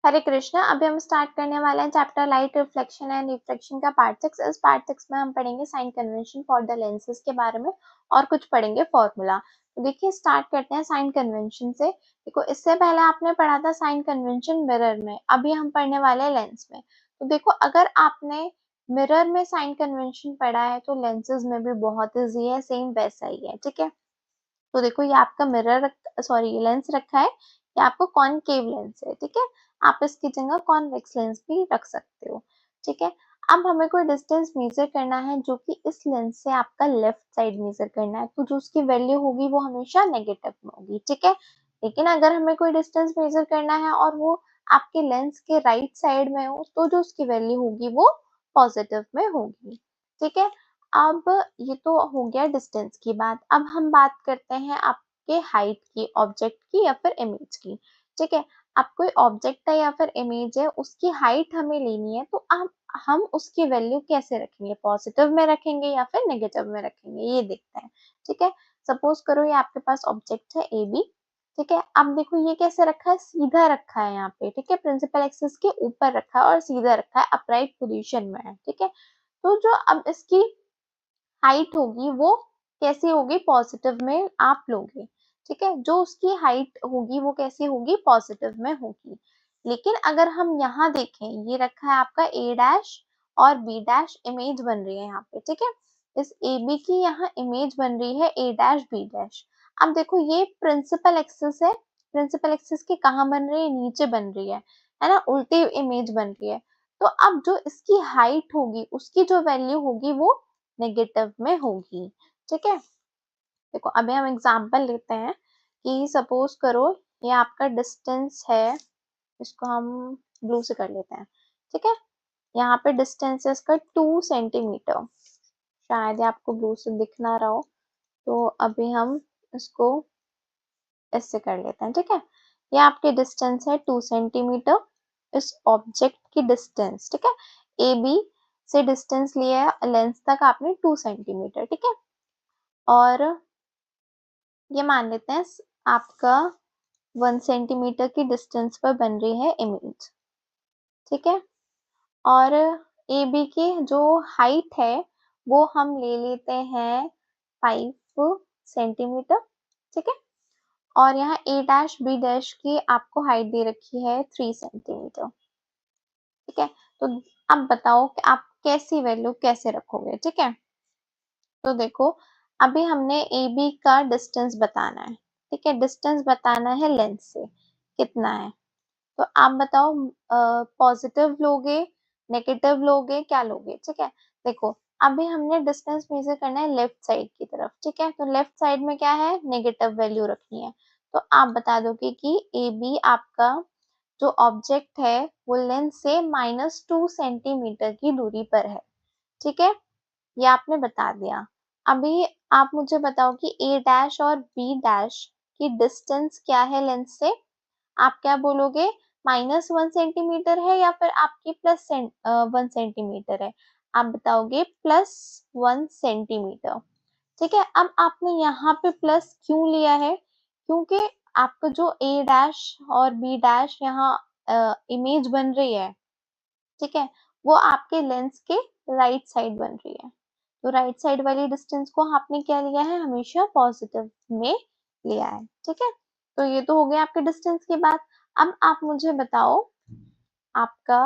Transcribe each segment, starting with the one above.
हरे कृष्णा। अभी हम स्टार्ट करने वाले हैं chapter light reflection and refraction का पार्ट 6। इस पार्ट 6 में हम पढ़ेंगे sign convention for the lenses के बारे में और कुछ पढ़ेंगे फॉर्मूला। तो देखिए स्टार्ट करते हैं साइन कन्वेंशन से। देखो इससे पहले आपने पढ़ा था साइन कन्वेंशन मिरर में, अभी हम पढ़ने वाले हैं लेंस में। तो देखो अगर आपने मिरर में साइन कन्वेंशन पढ़ा है तो लेंसेज में भी बहुत ईजी है, सेम वैसा ही है। ठीक है, तो देखो ये आपका मिरर सॉरी लेंस रखा है, ये आपको कॉनकेव लेंस है। ठीक है, आप इसकी जगह कॉन्वेक्स लेंस भी रख सकते हो। ठीक है, अब हमें कोई डिस्टेंस मेजर करना है जो कि इस लेंस से आपका लेफ्ट साइड मेजर करना है, तो जो उसकी वैल्यू होगी वो हमेशा नेगेटिव में होगी। ठीक है, लेकिन अगर हमें कोई डिस्टेंस मेजर करना है और वो आपके लेंस के राइट साइड में हो तो जो उसकी वैल्यू होगी वो पॉजिटिव में होगी। ठीक है, अब ये तो हो गया डिस्टेंस की बात। अब हम बात करते हैं आपके हाइट की, ऑब्जेक्ट की या फिर इमेज की। ठीक है, अब कोई ऑब्जेक्ट है या फिर इमेज है, उसकी हाइट हमें लेनी है, तो अब हम उसकी वैल्यू कैसे रखेंगे, पॉजिटिव में रखेंगे या फिर नेगेटिव में रखेंगे, ये देखते हैं। ठीक है, सपोज करो ये आपके पास ऑब्जेक्ट है ए बी। ठीक है, अब देखो ये कैसे रखा है, सीधा रखा है यहाँ पे। ठीक है, प्रिंसिपल एक्सिस के ऊपर रखा है और सीधा रखा है, अपराइट पोजीशन में है। ठीक है, तो जो अब इसकी हाइट होगी वो कैसी होगी, पॉजिटिव में आप लोगे। ठीक है, जो उसकी हाइट होगी वो कैसी होगी, पॉजिटिव में होगी। लेकिन अगर हम यहाँ देखें, ये रखा है आपका ए डैश और बी डैश, इमेज बन रही है यहाँ पे। ठीक है, इस ए बी की यहाँ इमेज बन रही है ए डैश बी डैश। अब देखो ये प्रिंसिपल एक्सिस है, प्रिंसिपल एक्सिस की कहाँ बन रही है, नीचे बन रही है ना, उल्टी इमेज बन रही है। तो अब जो इसकी हाइट होगी उसकी जो वैल्यू होगी वो नेगेटिव में होगी। ठीक है, देखो अभी हम एग्जांपल लेते हैं कि सपोज करो ये आपका डिस्टेंस है, इसको हम ब्लू से कर लेते हैं। ठीक है, यहाँ पे डिस्टेंस है इसका 2 सेंटीमीटर, शायद ये आपको ब्लू से दिख ना रहा हो, तो अभी हम इसको इससे कर लेते हैं। ठीक है, ये आपकी डिस्टेंस है 2 सेंटीमीटर, इस ऑब्जेक्ट की डिस्टेंस। ठीक है, ए बी से डिस्टेंस लिया है लेंस तक आपने 2 सेंटीमीटर। ठीक है, और ये मान लेते हैं आपका 1 सेंटीमीटर की डिस्टेंस पर बन रही है इमेज। ठीक है, और ए बी की जो हाइट है वो हम ले लेते हैं 5 सेंटीमीटर। ठीक है, और यहाँ ए डैश बी डैश की आपको हाइट दे रखी है 3 सेंटीमीटर। ठीक है, तो अब बताओ कि आप कैसी वैल्यू कैसे रखोगे। ठीक है, तो देखो अभी हमने ए बी का डिस्टेंस बताना है। ठीक है, डिस्टेंस बताना है लेंस से कितना है, तो आप बताओ पॉजिटिव लोगे, नेगेटिव लोगे, क्या लोगे। ठीक है, देखो अभी हमने डिस्टेंस मेजर करना है लेफ्ट साइड की तरफ। ठीक है, तो लेफ्ट साइड में क्या है, नेगेटिव वैल्यू रखनी है। तो आप बता दोगे कि ए बी आपका जो ऑब्जेक्ट है वो लेंस से -2 सेंटीमीटर की दूरी पर है। ठीक है, ये आपने बता दिया। अभी आप मुझे बताओ कि ए डैश और बी डैश की डिस्टेंस क्या है लेंस से। आप क्या बोलोगे, -1 सेंटीमीटर है या फिर आपकी +1 सेंटीमीटर है। आप बताओगे +1 सेंटीमीटर। ठीक है, अब आपने यहाँ पे प्लस क्यों लिया है, क्योंकि आपका जो ए डैश और बी डैश यहाँ इमेज बन रही है। ठीक है, वो आपके लेंस के राइट साइड बन रही है, तो राइट साइड वाली डिस्टेंस को आपने क्या लिया है, हमेशा पॉजिटिव में लिया है। ठीक है, तो ये तो हो गया आपके डिस्टेंस की बात। अब आप मुझे बताओ आपका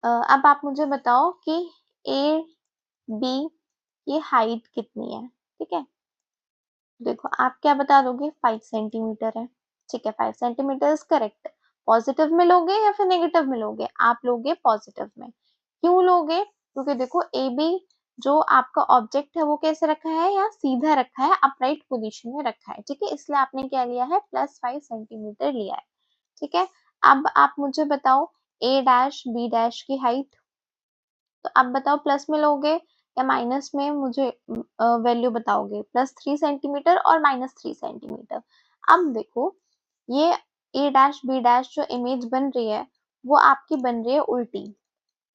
अब आप मुझे बताओ कि ए बी की हाइट कितनी है। ठीक है, देखो आप क्या बता दोगे, 5 सेंटीमीटर है। ठीक है, 5 सेंटीमीटर इज करेक्ट। पॉजिटिव में लोगे या फिर नेगेटिव में लोगे, आप लोगे पॉजिटिव में। क्यों लोगे, क्योंकि देखो ए बी जो आपका ऑब्जेक्ट है वो कैसे रखा है, या सीधा रखा है, अपराइट पोजीशन में रखा है। ठीक है, इसलिए आपने क्या लिया है, +5 सेंटीमीटर लिया है। ठीक है, अब आप मुझे बताओ ए डैश बी डैश की हाइट, तो अब बताओ प्लस में लोगे या माइनस में, मुझे वैल्यू बताओगे, +3 सेंटीमीटर और -3 सेंटीमीटर। अब देखो ये ए डैश बी डैश जो इमेज बन रही है वो आपकी बन रही है उल्टी।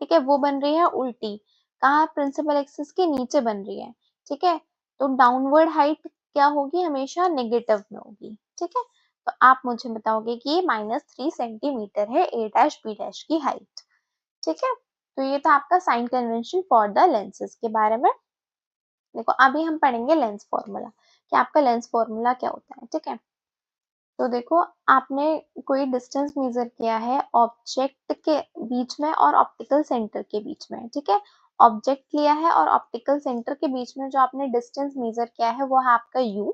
ठीक है, वो बन रही है उल्टी, कहाँ, प्रिंसिपल एक्सिस के नीचे बन रही है। ठीक है, तो डाउनवर्ड हाइट क्या होगी, हमेशा नेगेटिव में होगी। ठीक है, तो आप मुझे बताओगे कि ये -3 सेंटीमीटर है ए डैश बी डैश की हाइट। ठीक है, तो ये था आपका sign convention for the lenses के बारे में। देखो अभी हम पढ़ेंगे लेंस फॉर्मूला कि आपका लेंस फॉर्मूला क्या होता है। ठीक है, तो देखो आपने कोई डिस्टेंस मेजर किया है ऑब्जेक्ट के बीच में और ऑप्टिकल सेंटर के बीच में। ठीक है, ऑब्जेक्ट लिया है और ऑप्टिकल सेंटर के बीच में जो आपने डिस्टेंस मेजर किया है वो है आपका u।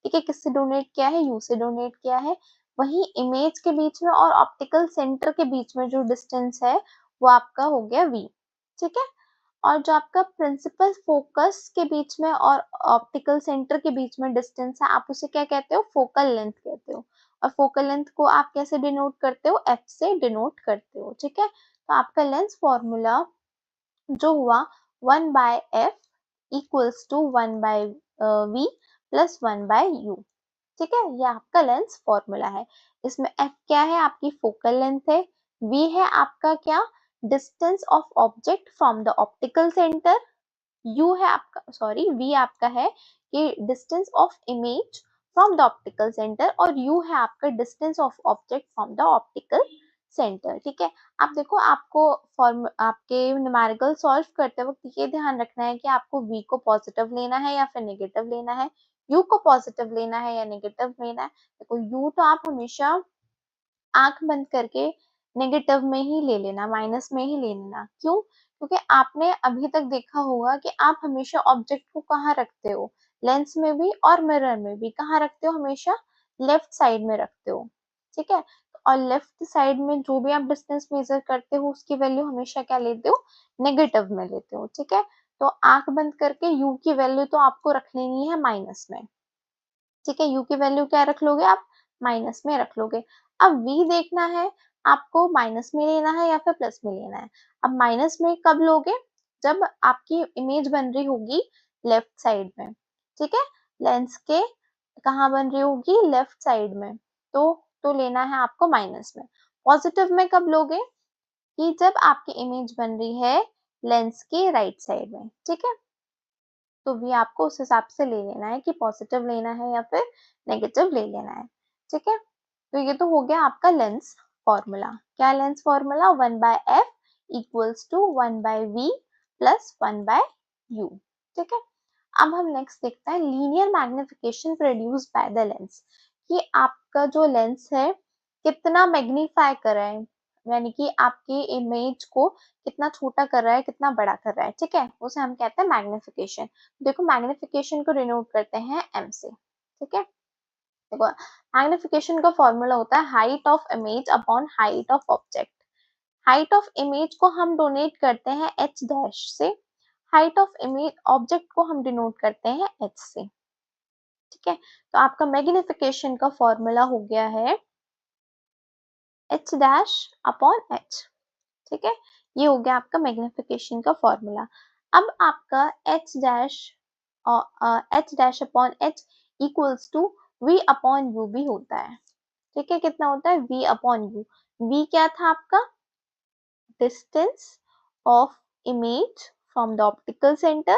ठीक है, किससे डोनेट किया है, u से डोनेट किया है। वही इमेज के बीच में और ऑप्टिकल सेंटर के बीच में जो डिस्टेंस है वो आपका हो गया v। ठीक है, और जो आपका प्रिंसिपल फोकस के बीच में और ऑप्टिकल सेंटर के बीच में डिस्टेंस है आप उसे क्या कहते हो, फोकल लेंथ कहते हो। और फोकल लेंथ को आप कैसे डिनोट करते हो, f से डिनोट करते हो। ठीक है, तो आपका लेंस फॉर्मूला जो हुआ 1/f equals to 1/v plus 1/u। ठीक है, ये आपका लेंस फॉर्मूला है। इसमें f क्या है, आपकी फोकल लेंथ है। v है आपका क्या, distance of object from the optical centre. u है आपका, सॉरी v आपका है कि distance of image from the optical centre, और u है आपका distance of object from the optical centre. ठीक है, आप देखो आपको फॉर्म आपके न्यूमेरिकल सॉल्व करते वक्त ये ध्यान रखना है कि आपको v को पॉजिटिव लेना है या फिर नेगेटिव लेना है, u को पॉजिटिव लेना है या नेगेटिव लेना है। देखो u तो आप हमेशा आंख बंद करके नेगेटिव में ही ले लेना, माइनस में ही ले लेना। क्यों, क्योंकि आपने अभी तक देखा होगा कि आप हमेशा ऑब्जेक्ट को कहाँ रखते हो, लेंस में भी और मिरर में भी कहाँ रखते हो, हमेशा लेफ्ट साइड में रखते हो। ठीक है, और लेफ्ट साइड में जो भी आप डिस्टेंस मेजर करते हो उसकी वैल्यू हमेशा क्या लेते हो, नेगेटिव में लेते हो। ठीक है, तो आंख बंद करके u की वैल्यू तो आपको रख लेनी है माइनस में। ठीक है, u की वैल्यू क्या रख लोगे आप, माइनस में रख लोगे। अब v देखना है आपको, माइनस में लेना है या फिर प्लस में लेना है। अब माइनस में कब लोगे, जब आपकी इमेज बन रही होगी लेफ्ट साइड में। ठीक है, लेंस के कहाँ बन रही होगी, लेफ्ट साइड में, तो लेना है आपको माइनस में। पॉजिटिव में कब लोगे, कि जब आपकी इमेज बन रही है लेंस के राइट साइड में। ठीक है, तो भी आपको उस हिसाब से ले लेना है कि पॉजिटिव लेना है या फिर नेगेटिव ले लेना है। ठीक है, तो ये तो हो गया आपका लेंस फॉर्मूला। क्या lens formula, 1/f equals to 1/v plus 1/u। ठीक है, अब हम नेक्स्ट देखते हैं linear magnification produce by the lens, कि आपका जो लेंस है कितना मैग्नीफाई कर रहा है, यानी कि आपकी इमेज को कितना छोटा कर रहा है, कितना बड़ा कर रहा है। ठीक है, उसे हम कहते हैं मैग्निफिकेशन। देखो मैग्निफिकेशन को डिनोट करते हैं m से। ठीक है, देखो मैग्निफिकेशन का फॉर्मूला होता है height of image upon height of object. Height of image को हम डोनेट करते हैं h डैश से, हाइट ऑफ इमेज ऑब्जेक्ट को हम डिनोट करते हैं h से। ठीक है, तो आपका मैग्निफिकेशन का फॉर्मूला हो गया है h डैश अपॉन h। ठीक है, ये हो गया आपका मैग्निफिकेशन का फॉर्मूला। अब आपका h dash upon h equals to v upon u भी होता है। ठीक है, कितना होता है, v अपॉन u। v क्या था आपका, distance of image from the optical centre.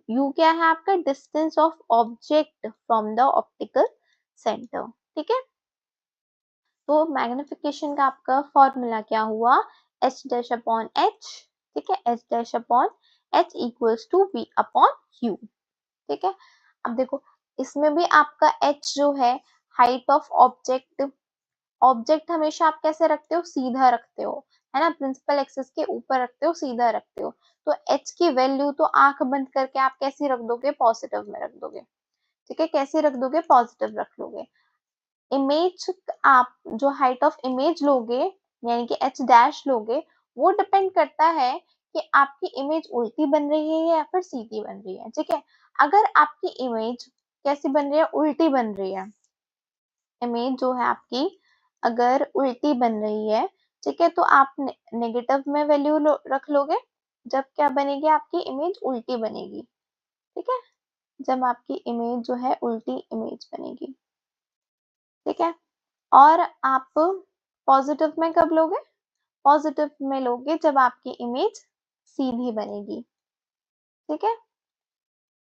u क्या है आपका, distance of object from the optical centre. ठीक है, तो मैग्निफिकेशन का आपका फॉर्मूला क्या हुआ, h डैश अपॉन h। ठीक है, h dash upon h equals to v upon u। ठीक है, अब देखो इसमें भी आपका h जो है हाइट ऑफ ऑब्जेक्ट, ऑब्जेक्ट हमेशा आप कैसे रखते हो, सीधा रखते हो, है ना, प्रिंसिपल एक्सिस के ऊपर रखते हो, सीधा रखते हो। तो h की वैल्यू तो आंख बंद करके आप कैसी रख दोगे, पॉजिटिव में रख दोगे। ठीक है, कैसे रख दोगे, पॉजिटिव रख लोगे। इमेज आप जो हाइट ऑफ इमेज लोगे यानी कि h डैश लोगे, वो डिपेंड करता है कि आपकी इमेज उल्टी बन रही है या फिर सीधी बन रही है। ठीक है, अगर आपकी इमेज कैसी बन रही है, उल्टी बन रही है, इमेज जो है आपकी अगर उल्टी बन रही है, ठीक है, तो आप नेगेटिव में वैल्यू रख लोगे जब क्या बनेगी, आपकी इमेज उल्टी बनेगी। ठीक है, जब आपकी इमेज जो है उल्टी इमेज बनेगी। ठीक है, और आप पॉजिटिव में कब लोगे, पॉजिटिव में लोगे जब आपकी इमेज सीधी बनेगी। ठीक है,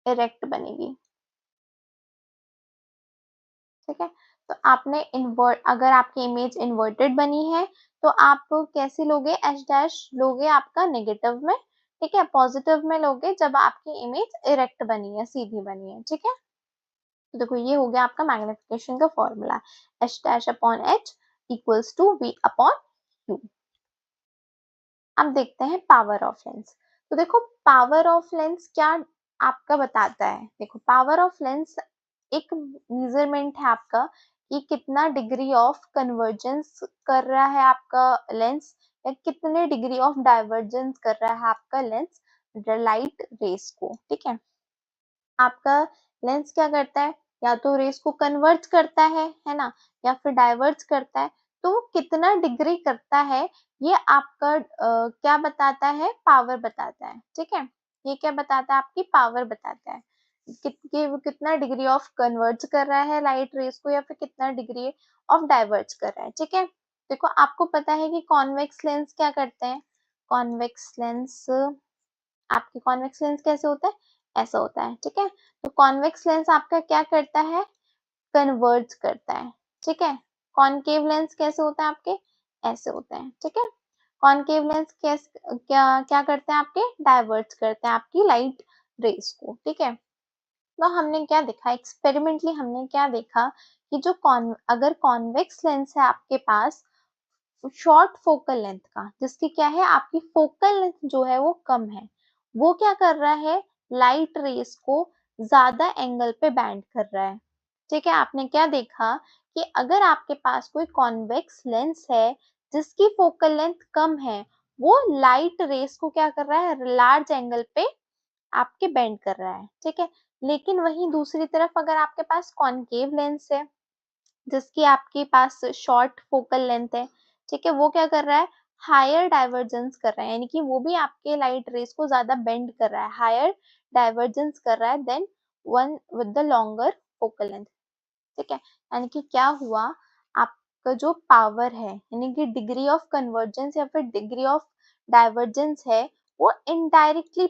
इरेक्ट बनेगी। ठीक है, तो आपने अगर आपकी इमेज इन्वर्टेड बनी है तो आप कैसे लोगे, एच डैश लोगे आपका नेगेटिव में, ठीक है, पॉजिटिव में लोगे जब आपकी इमेज इरेक्ट बनी है, सीधी बनी है, ठीक है। तो देखो ये हो गया आपका मैग्निफिकेशन का formula, h dash upon h equals to v upon u. अब देखते हैं पावर ऑफ लेंस। तो देखो पावर ऑफ लेंस क्या आपका बताता है, देखो पावर ऑफ लेंस एक मेजरमेंट है आपका कि कितना डिग्री ऑफ कन्वर्जेंस कर रहा है आपका लेंस, या कितने डिग्री ऑफ डाइवर्जेंस कर रहा है आपका लेंस लाइट रेस को, ठीक है। आपका लेंस क्या करता है, या तो रेस को कन्वर्ट करता है ना, या फिर डाइवर्ट करता है, तो कितना डिग्री करता है ये आपका क्या बताता है, पावर बताता है, ठीक है। ये क्या बताता है, आपकी पावर बताता है कि वो कितना डिग्री ऑफ कन्वर्ट कर रहा है लाइट रेस को, या फिर कितना डिग्री ऑफ डाइवर्ट कर रहा है, ठीक है। देखो आपको पता है कि कॉन्वेक्स लेंस क्या करते हैं, कॉन्वेक्स लेंस, आपकी कॉन्वेक्स लेंस कैसे होता है, ऐसा होता है, ठीक है। तो कॉन्वेक्स लेंस आपका क्या करता है, कन्वर्ज करता है, ठीक है। कॉनकेव लेंस कैसे होता है आपके, ऐसे होते हैं, ठीक है। कॉनकेव लेंस कैसे क्या क्या करते हैं आपके, डाइवर्ट करते हैं आपकी लाइट रेस को, ठीक है। तो हमने क्या देखा, एक्सपेरिमेंटली हमने क्या देखा कि जो अगर कॉन्वेक्स लेंस है आपके पास शॉर्ट फोकल लेंथ का, जिसकी क्या है, आपकी फोकल लेंथ जो है वो कम है, वो क्या कर रहा है, लाइट रेस को ज्यादा एंगल पे बैंड कर रहा है, ठीक है। आपने क्या देखा कि अगर आपके पास कोई कॉन्वेक्स लेंस है जिसकी फोकल लेंथ कम है, वो लाइट रेस को क्या कर रहा है, लार्ज एंगल पे आपके बेंड कर रहा है, ठीक है। लेकिन वहीं दूसरी तरफ अगर आपके पास कॉनकेव लेंस है जिसकी आपके पास शॉर्ट फोकल लेंथ है, ठीक है, वो क्या कर रहा है, हायर डाइवर्जेंस कर रहा है, यानी कि वो भी आपके लाइट रेस को ज्यादा बेंड कर रहा है, हायर डाइवर्जेंस कर रहा है then one with the longer focal length, ठीक है। यानी कि क्या हुआ, आपका जो पावर है, यानी कि डिग्री ऑफ कन्वर्जेंस या फिर डिग्री ऑफ डाइवर्जेंस है, वो इनडायरेक्टली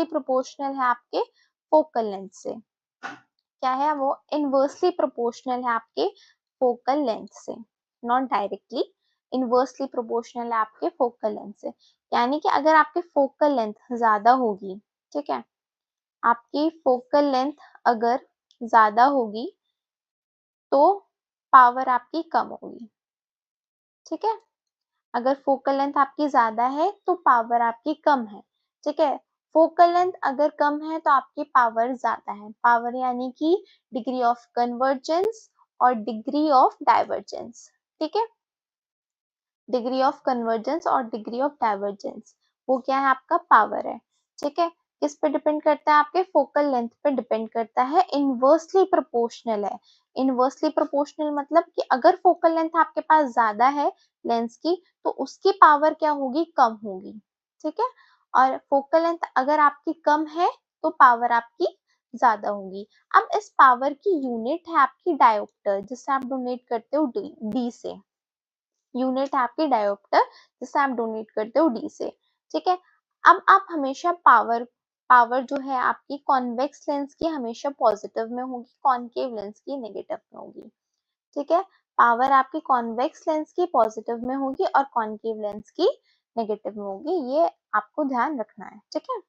प्रोपोर्शनल है आपके फोकल लेंथ से, क्या है वो, इनवर्सली प्रोपोर्शनल है आपके फोकल लेंथ से, नॉट डायरेक्टली, इनवर्सली प्रोपोर्शनल है आपके फोकल लेंथ से। यानी कि अगर आपकी फोकल लेंथ ज्यादा होगी, ठीक है, आपकी फोकल लेंथ अगर ज्यादा होगी तो पावर आपकी कम होगी, ठीक है। अगर फोकल लेंथ आपकी ज्यादा है तो पावर आपकी कम है, ठीक है। फोकल लेंथ अगर कम है तो आपकी पावर ज्यादा है, पावर यानी कि डिग्री ऑफ कन्वर्जेंस और डिग्री ऑफ डाइवर्जेंस, ठीक है। डिग्री ऑफ कन्वर्जेंस और डिग्री ऑफ डाइवर्जेंस, वो क्या है, आपका पावर है, ठीक है। किस पे डिपेंड करता है, आपके फोकल लेंथ पे डिपेंड करता है, इनवर्सली प्रोपोर्शनल है। इनवर्सली प्रोपोर्शनल मतलब कि अगर फोकल लेंथ आपके पास ज्यादा है लेंस की, तो उसकी पावर क्या होगी, कम होगी, ठीक है। और फोकल लेंथ अगर आपकी कम है तो पावर आपकी ज्यादा होगी। अब इस पावर की यूनिट है आपकी डायोप्टर, जिससे आप डोनेट करते हो डी से, यूनिट है आपकी डायोप्टर जिसे आप डोनेट करते हो डी से, ठीक है। अब आप हमेशा पावर पावर जो है आपकी कॉन्वेक्स लेंस की हमेशा पॉजिटिव में होगी, कॉनकेव लेंस की नेगेटिव में होगी, ठीक है। पावर आपकी कॉन्वेक्स लेंस की पॉजिटिव में होगी और कॉनकेव लेंस की नेगेटिव में होगी, ये आपको ध्यान रखना है, ठीक है।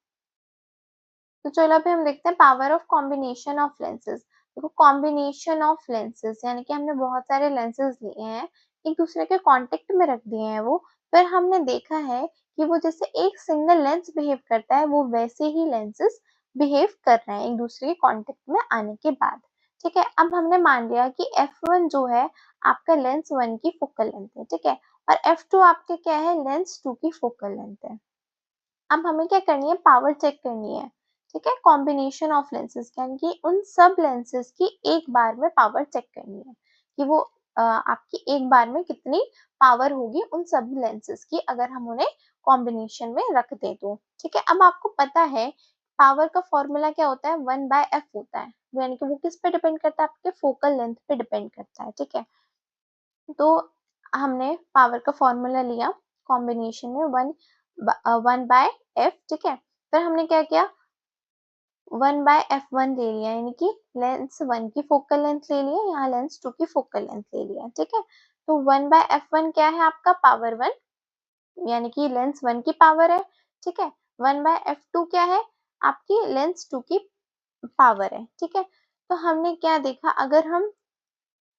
तो चलो अभी हम देखते हैं power of combination of lenses. देखो कॉम्बिनेशन ऑफ लेंसेज यानी कि हमने बहुत सारे लेंसेज लिए हैं, एक दूसरे के कांटेक्ट में रख दिए हैं वो, फिर हमने देखा है कि वो जैसे एक सिंगल लेंस बिहेव करता है वो वैसे ही लेंसेज बिहेव कर रहे हैं एक दूसरे के कांटेक्ट में आने के बाद, ठीक है। अब हमने मान लिया कि f1 जो है आपका लेंस 1 की फोकल लेंथ है, ठीक है, और f2 आपके क्या है, लेंस 2 की फोकल लेंथ है। अब हमें क्या करनी है, पावर चेक करनी है, ठीक है, कॉम्बिनेशन ऑफ लेंसेज यानी कि उन सब लेंसेज की एक बार में पावर चेक करनी है कि वो आपकी एक बार में कितनी पावर होगी उन सब लेंसेज की अगर हम उन्हें कॉम्बिनेशन में रख दें तो, ठीक है। अब आपको पता है पावर का फॉर्मूला क्या होता है, 1/f होता है, यानी कि वो किस पे डिपेंड करता है, आपके फोकल लेंथ पे डिपेंड करता है, ठीक है। तो हमने पावर का फॉर्मूला लिया कॉम्बिनेशन में 1/f, ठीक है। फिर हमने क्या किया, 1/f1 ले लिया, यानी कि लेंस 1 की फोकल लेंथ ले लिया, यहाँ लेंस 2 की फोकल लेंथ ले लिया, ठीक है। तो 1/f1 क्या है आपका पावर 1, यानी कि लेंस 1 की पावर है, ठीक है। 1/f2 क्या है आपकी लेंस 2 की पावर है, ठीक है। तो हमने क्या देखा, अगर हम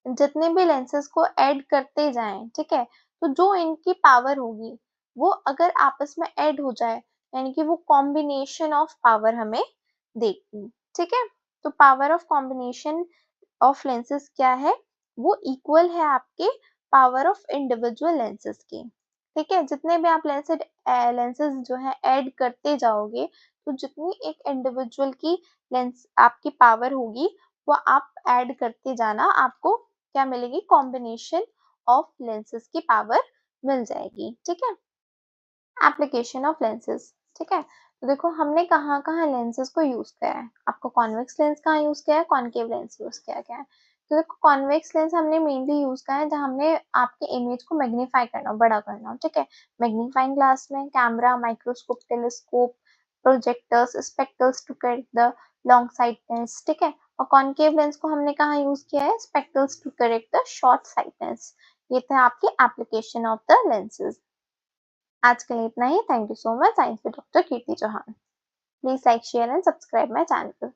जितने भी लेंसेज को ऐड करते जाएं, ठीक है, तो जो इनकी पावर होगी वो अगर आपस में ऐड हो जाए, यानी कि वो कॉम्बिनेशन ऑफ पावर हमें देगी, ठीक है। तो power of combination of lenses क्या है, वो इक्वल है आपके पावर ऑफ इंडिविजुअल लेंसेज की, ठीक है। जितने भी आप लेंसेज जो है ऐड करते जाओगे, तो जितनी एक इंडिविजुअल की लेंस आपकी पावर होगी वो आप ऐड करते जाना, आपको क्या मिलेगी, कॉम्बिनेशन ऑफ लेंसेज की पावर मिल जाएगी, ठीक है। एप्लीकेशन ऑफ लेंसेज, ठीक है। तो देखो हमने कहाँ कहाँ लेंसेज को यूज किया है, आपको कॉन्वेक्स लेंस कहाँ यूज किया है, कॉनकेव लेंस यूज किया गया है। तो देखो कॉन्वेक्स लेंस हमने मेनली यूज किया है जहाँ हमने आपके इमेज को मैग्नीफाई करना, बड़ा करना, ठीक है। मैग्नीफाइंग ग्लास में camera, microscope, telescope, projectors, spectacles to correct the long sightedness, ठीक है। और कॉनकेव लेंस को हमने कहाँ यूज किया है, spectacles to correct the short sightedness. ये थे आपके एप्लीकेशन ऑफ द लेंसेज। आज के लिए इतना ही। Thank you so much. Science with doctor Kirti Chauhan. Please like share and subscribe my channel.